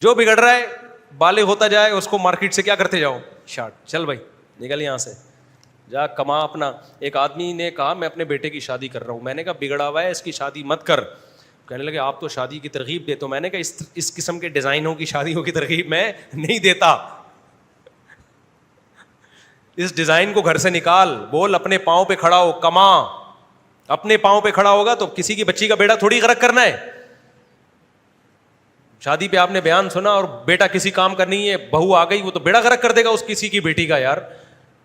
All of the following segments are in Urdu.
جو بگڑ رہا ہے بالغ ہوتا جائے اس کو مارکیٹ سے کیا کرتے جاؤ, شارٹ, چل بھائی نکل یہاں سے, جا کما اپنا. ایک آدمی نے کہا میں اپنے بیٹے کی شادی کر رہا ہوں. میں نے کہا بگڑا ہوا ہے اس کی شادی مت کر. کہنے لگے آپ تو شادی کی ترغیب دیتے ہو. میں نے کہا اس قسم کے ڈیزائنوں کی شادیوں کی ترغیب میں نہیں دیتا. اس ڈیزائن کو گھر سے نکال, بول اپنے پاؤں پہ کھڑا ہو, کما. اپنے پاؤں پہ کھڑا ہوگا تو کسی کی بچی کا بیڑا تھوڑی غرق کرنا ہے. شادی پہ آپ نے بیان سنا اور بیٹا کسی کام کا نہیں ہے, بہو آ گئی وہ تو بیڑا غرق کر دے گا اس کسی کی بیٹی کا. یار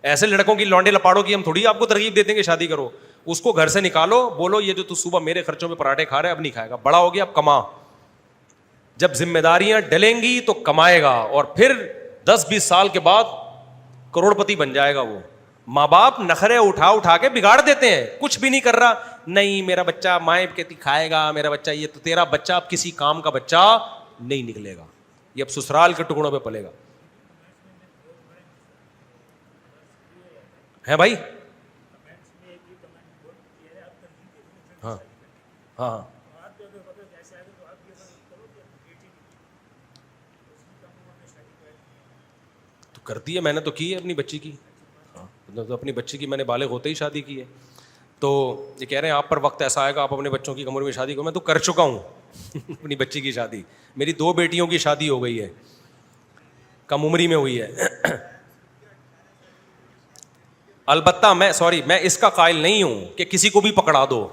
ایسے لڑکوں کی لونڈے لپاڑوں کی ہم تھوڑی آپ کو ترغیب دیتے ہیں کہ شادی کرو. اس کو گھر سے نکالو, بولو یہ جو تو صبح میرے خرچوں پہ پراٹھے کھا رہا ہے اب نہیں کھائے گا, بڑا ہو گیا اب کما. جب ذمہ داریاں ڈلیں گی تو کمائے گا, اور پھر 10-20 سال کے بعد کروڑ پتی بن جائے گا وہ. ماں باپ نخرے اٹھا اٹھا کے بگاڑ دیتے ہیں, کچھ بھی نہیں کر رہا, نہیں میرا بچہ مائیں کہتی کھائے گا, میرا بچہ یہ, تو تیرا بچہ اب کسی کام کا بچہ نہیں نکلے گا, یہ اب سسرال کے ٹکڑوں پہ پلے گا. ہے بھائی؟ ہاں ہاں تو کرتی ہے, میں نے تو کی ہے اپنی بچی کی. تو اپنی بچی کی میں نے بالغ ہوتے ہی شادی کی ہے. تو یہ کہہ رہے ہیں آپ پر وقت ایسا آئے گا آپ اپنے بچوں کی عمر میں شادی کرو. میں تو کر چکا ہوں اپنی بچی کی شادی. میری 2 بیٹیوں کی شادی ہو گئی ہے, کم عمری میں ہوئی ہے. البتہ میں اس کا قائل نہیں ہوں کہ کسی کو بھی پکڑا دو.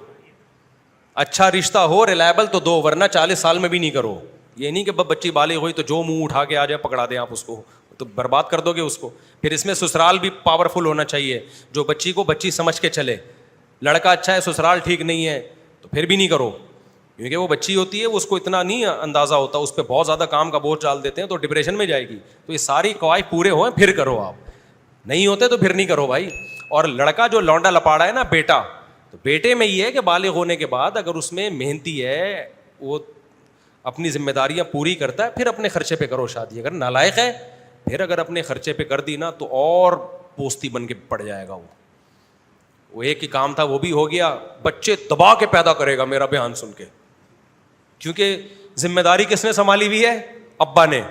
اچھا رشتہ ہو ریلائبل تو دو, ورنہ 40 سال میں بھی نہیں کرو. یہ نہیں کہ بچی بالغ ہوئی تو جو منہ اٹھا کے آ جائے پکڑا دیں آپ اس کو, تو برباد کر دو گے اس کو. پھر اس میں سسرال بھی پاورفل ہونا چاہیے, جو بچی کو بچی سمجھ کے چلے. لڑکا اچھا ہے سسرال ٹھیک نہیں ہے تو پھر بھی نہیں کرو, کیونکہ وہ بچی ہوتی ہے اس کو اتنا نہیں اندازہ ہوتا, اس پہ بہت زیادہ کام کا بوجھ ڈال دیتے ہیں تو ڈپریشن میں جائے گی. تو یہ ساری قواعد پورے ہوئے پھر کرو, آپ نہیں ہوتے تو پھر نہیں کرو بھائی. اور لڑکا جو لونڈا لپاڑا ہے نا بیٹا, تو بیٹے میں یہ ہے کہ بالغ ہونے کے بعد اگر اس میں محنتی ہے, وہ اپنی ذمہ داریاں پوری کرتا ہے, پھر اپنے خرچے پہ کرو شادی. اگر نالائق ہے پھر اگر اپنے خرچے پہ کر دی نا تو اور پوستی بن کے پڑ جائے گا. وہ ایک ہی کام تھا وہ بھی ہو گیا, بچے دبا کے پیدا کرے گا میرا بیان سن کے, کیونکہ ذمہ داری کس نے سنبھالی ہوئی ہے, ابا نے.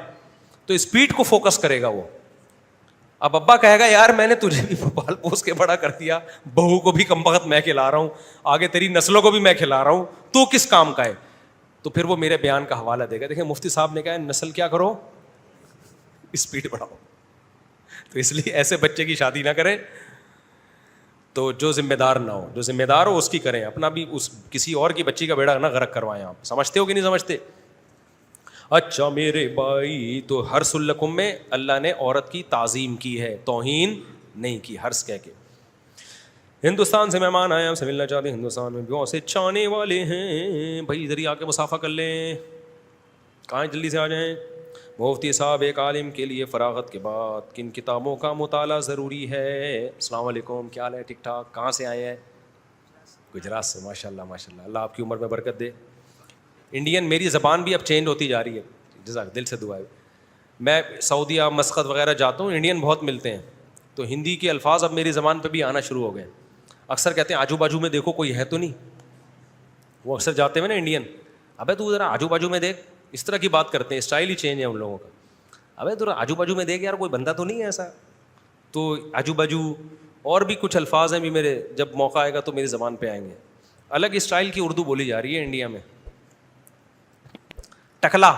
تو اسپیڈ کو فوکس کرے گا وہ. اب ابا کہے گا یار میں نے تجھے بھی پال پوس کے بڑا کر دیا, بہو کو بھی کم وقت میں کھلا رہا ہوں, آگے تیری نسلوں کو بھی میں کھلا رہا ہوں, تو کس کام کا ہے. تو پھر وہ میرے بیان کا حوالہ دے گا, دیکھیں مفتی صاحب نے کہا نسل کیا کرو, اسپیڈ بڑھاؤ. تو اس لیے ایسے بچے کی شادی نہ کریں تو جو ذمہ دار نہ ہو, جو ذمہ دار ہو اس کی کریں, اپنا بھی اس کسی اور کی بچی کا بیڑا نہ غرق کروائیں. آپ سمجھتے ہو کہ نہیں سمجھتے؟ اچھا میرے بھائی, تو ہر سلکم میں اللہ نے عورت کی تعظیم کی ہے, توہین نہیں کی. ہرس کہہ کے ہندوستان سے مہمان آئے, ہم سے ملنا چاہتے ہیں, ہندوستان میں بہت سے چاہنے والے ہیں بھائی, ادھر ہی آ کے مصافحہ کر لیں. کہاں جلدی سے آ جائیں. مفتی صاحب ایک عالم کے لیے فراغت کے بعد کن کتابوں کا مطالعہ ضروری ہے؟ السلام علیکم, کیا حال ہے؟ ٹھیک ٹھاک. کہاں سے آئے ہیں؟ گجرات سے. ماشاء اللہ ماشاء اللہ, اللہ آپ کی عمر میں برکت دے. انڈین میری زبان بھی اب چینج ہوتی جا رہی ہے, جزاک دل سے دعا ہے. میں سعودیہ مسقط وغیرہ جاتا ہوں, انڈین بہت ملتے ہیں, تو ہندی کے الفاظ اب میری زبان پہ بھی آنا شروع ہو گئے. اکثر کہتے ہیں آجو بازو میں دیکھو کوئی ہے تو نہیں. وہ اکثر جاتے ہوئے نا انڈین, ابے تو ذرا آجو بازو میں دیکھ, اس طرح کی بات کرتے ہیں, اسٹائل ہی چینج ہے ان لوگوں کا. ابے ذرا آجو بازو میں دیکھ یار, کوئی بندہ تو نہیں ہے ایسا. تو آجو بازو اور بھی کچھ الفاظ ہیں بھی میرے, جب موقع آئے گا تو میری زبان پہ آئیں گے. الگ اسٹائل کی اردو بولی جا رہی ہے انڈیا میں. ٹکلا,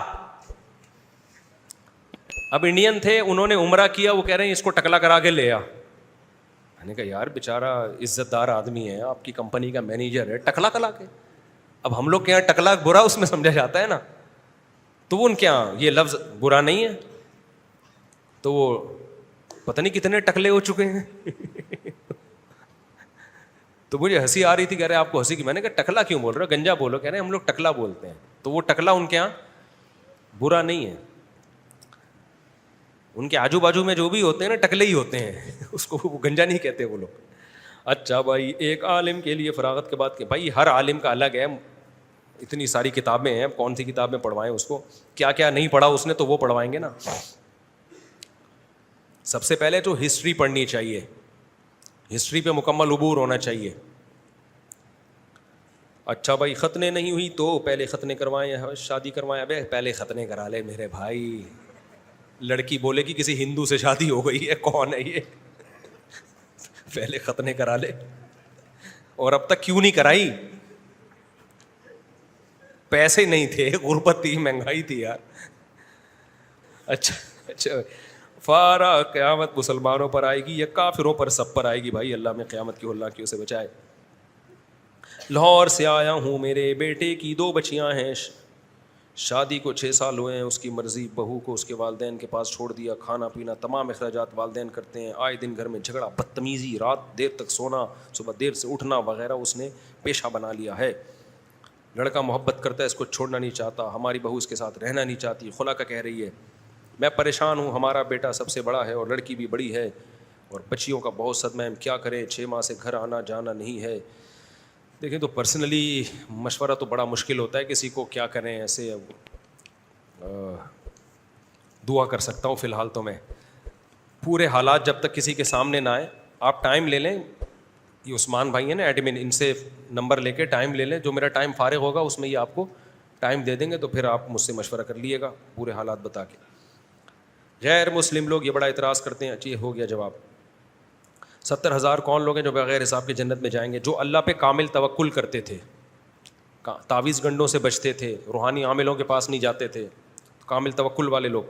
اب انڈین تھے انہوں نے عمرہ کیا, وہ کہہ رہے ہیں اس کو ٹکلا کرا کے لے آ. میں نے کہا یار بیچارہ عزت دار آدمی ہے, آپ کی کمپنی کا مینیجر ہے, ٹکلا کلا کے. اب ہم لوگ کے یہاں ٹکلا برا اس میں سمجھا جاتا ہے نا, تو ان کے یہاں یہ لفظ برا نہیں ہے. تو وہ پتہ نہیں کتنے ٹکلے ہو چکے ہیں. تو مجھے ہنسی آ رہی تھی, کہہ رہے آپ کو ہنسی کی. میں نے کہا ٹکلا کیوں بول رہے ہو, گنجا بولو. کہہ رہے ہم لوگ ٹکلا بولتے ہیں. تو وہ ٹکلا ان کے یہاں برا نہیں ہے, ان کے آجو بازو میں جو بھی ہوتے ہیں نا ٹکلے ہی ہوتے ہیں, اس کو وہ گنجا نہیں کہتے وہ لوگ. اچھا بھائی, ایک عالم کے لیے فراغت کے بعد, کہ بھائی ہر عالم کا الگ ہے, اتنی ساری کتابیں ہیں, کون سی کتابیں پڑھوائیں اس کو, کیا کیا نہیں پڑھا اس نے تو وہ پڑھوائیں گے نا. سب سے پہلے تو ہسٹری پڑھنی چاہیے, ہسٹری پہ مکمل عبور ہونا چاہیے. اچھا بھائی ختنے نہیں ہوئی تو پہلے ختنے کروائیں, شادی کروائیں. ابے پہلے ختنے کرا لے میرے بھائی. لڑکی بولے کہ کسی ہندو سے شادی ہو گئی ہے, کون ہے یہ, پہلے ختنے کرا لے. اور اب تک کیوں نہیں کرائی؟ پیسے نہیں تھے, غربت تھی, مہنگائی تھی یار. اچھا فارا قیامت مسلمانوں پر آئے گی یا کافروں پر؟ سب پر آئے گی بھائی. اللہ میں قیامت کی اللہ کیوں سے بچائے. لاہور سے آیا ہوں, میرے بیٹے کی 2 بچیاں ہیں, شادی کو 6 سال ہوئے ہیں. اس کی مرضی, بہو کو اس کے والدین کے پاس چھوڑ دیا. کھانا پینا تمام اخراجات والدین کرتے ہیں. آئے دن گھر میں جھگڑا, بدتمیزی, رات دیر تک سونا, صبح دیر سے اٹھنا وغیرہ اس نے پیشہ بنا لیا ہے. لڑکا محبت کرتا ہے, اس کو چھوڑنا نہیں چاہتا. ہماری بہو اس کے ساتھ رہنا نہیں چاہتی, خلا کا کہہ رہی ہے. میں پریشان ہوں, ہمارا بیٹا سب سے بڑا ہے اور لڑکی بھی بڑی ہے اور بچیوں کا بہت صدمہ ہے. ہم کیا کریں؟ 6 ماہ سے گھر آنا جانا نہیں ہے. دیکھیں تو پرسنلی مشورہ تو بڑا مشکل ہوتا ہے کسی کو, کیا کریں ایسے. دعا کر سکتا ہوں فی الحال تو میں. پورے حالات جب تک کسی کے سامنے نہ آئے, آپ ٹائم لے لیں. یہ عثمان بھائی ہیں نا ایڈمن, ان سے نمبر لے کے ٹائم لے لیں. جو میرا ٹائم فارغ ہوگا اس میں یہ آپ کو ٹائم دے دیں گے, تو پھر آپ مجھ سے مشورہ کر لیے گا پورے حالات بتا کے. غیر مسلم لوگ یہ بڑا اعتراض کرتے ہیں. اچھی ہو گیا جواب. 70,000 کون لوگ ہیں جو بغیر حساب کے جنت میں جائیں گے؟ جو اللہ پہ کامل توکل کرتے تھے, تعویذ گنڈوں سے بچتے تھے, روحانی عاملوں کے پاس نہیں جاتے تھے, کامل توکل والے لوگ.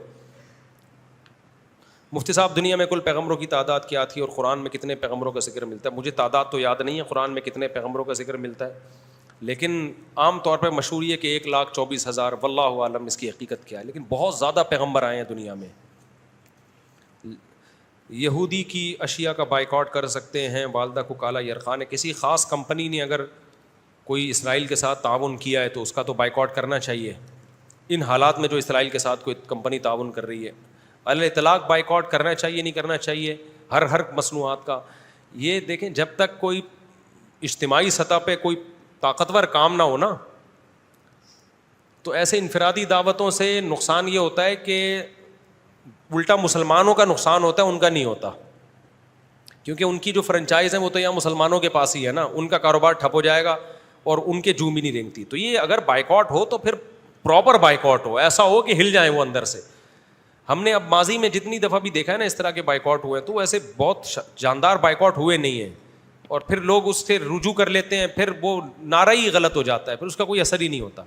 مفتی صاحب دنیا میں کل پیغمبروں کی تعداد کیا تھی اور قرآن میں کتنے پیغمبروں کا ذکر ملتا ہے؟ مجھے تعداد تو یاد نہیں ہے قرآن میں کتنے پیغمبروں کا ذکر ملتا ہے, لیکن عام طور پر مشہور یہ کہ 1,24,000, واللہ عالم اس کی حقیقت کیا ہے. لیکن بہت زیادہ پیغمبر آئے ہیں دنیا میں. یہودی کی اشیاء کا بائیکاٹ کر سکتے ہیں, والدہ کو کالا یرقان ہے. کسی خاص کمپنی نے اگر کوئی اسرائیل کے ساتھ تعاون کیا ہے تو اس کا تو بائیکاٹ کرنا چاہیے. ان حالات میں جو اسرائیل کے ساتھ کوئی کمپنی تعاون کر رہی ہے, الاطلاق بائیکاٹ کرنا چاہیے نہیں کرنا چاہیے ہر مصنوعات کا. یہ دیکھیں جب تک کوئی اجتماعی سطح پہ کوئی طاقتور کام نہ ہو نا, تو ایسے انفرادی دعوتوں سے نقصان یہ ہوتا ہے کہ الٹا مسلمانوں کا نقصان ہوتا ہے, ان کا نہیں ہوتا. کیونکہ ان کی جو فرنچائز ہیں وہ تو یہاں مسلمانوں کے پاس ہی ہے نا, ان کا کاروبار ٹھپ ہو جائے گا اور ان کے جوں بھی نہیں رینگتی. تو یہ اگر بائیکاٹ ہو تو پھر پراپر بائیکاٹ ہو, ایسا ہو کہ ہل جائیں وہ اندر سے. ہم نے اب ماضی میں جتنی دفعہ بھی دیکھا ہے نا اس طرح کے بائیکاٹ ہوئے, تو ایسے بہت جاندار بائیکاٹ ہوئے نہیں ہیں, اور پھر لوگ اس سے رجوع کر لیتے ہیں, پھر وہ نعرہ ہی غلط ہو جاتا ہے, پھر اس کا کوئی اثر ہی نہیں ہوتا.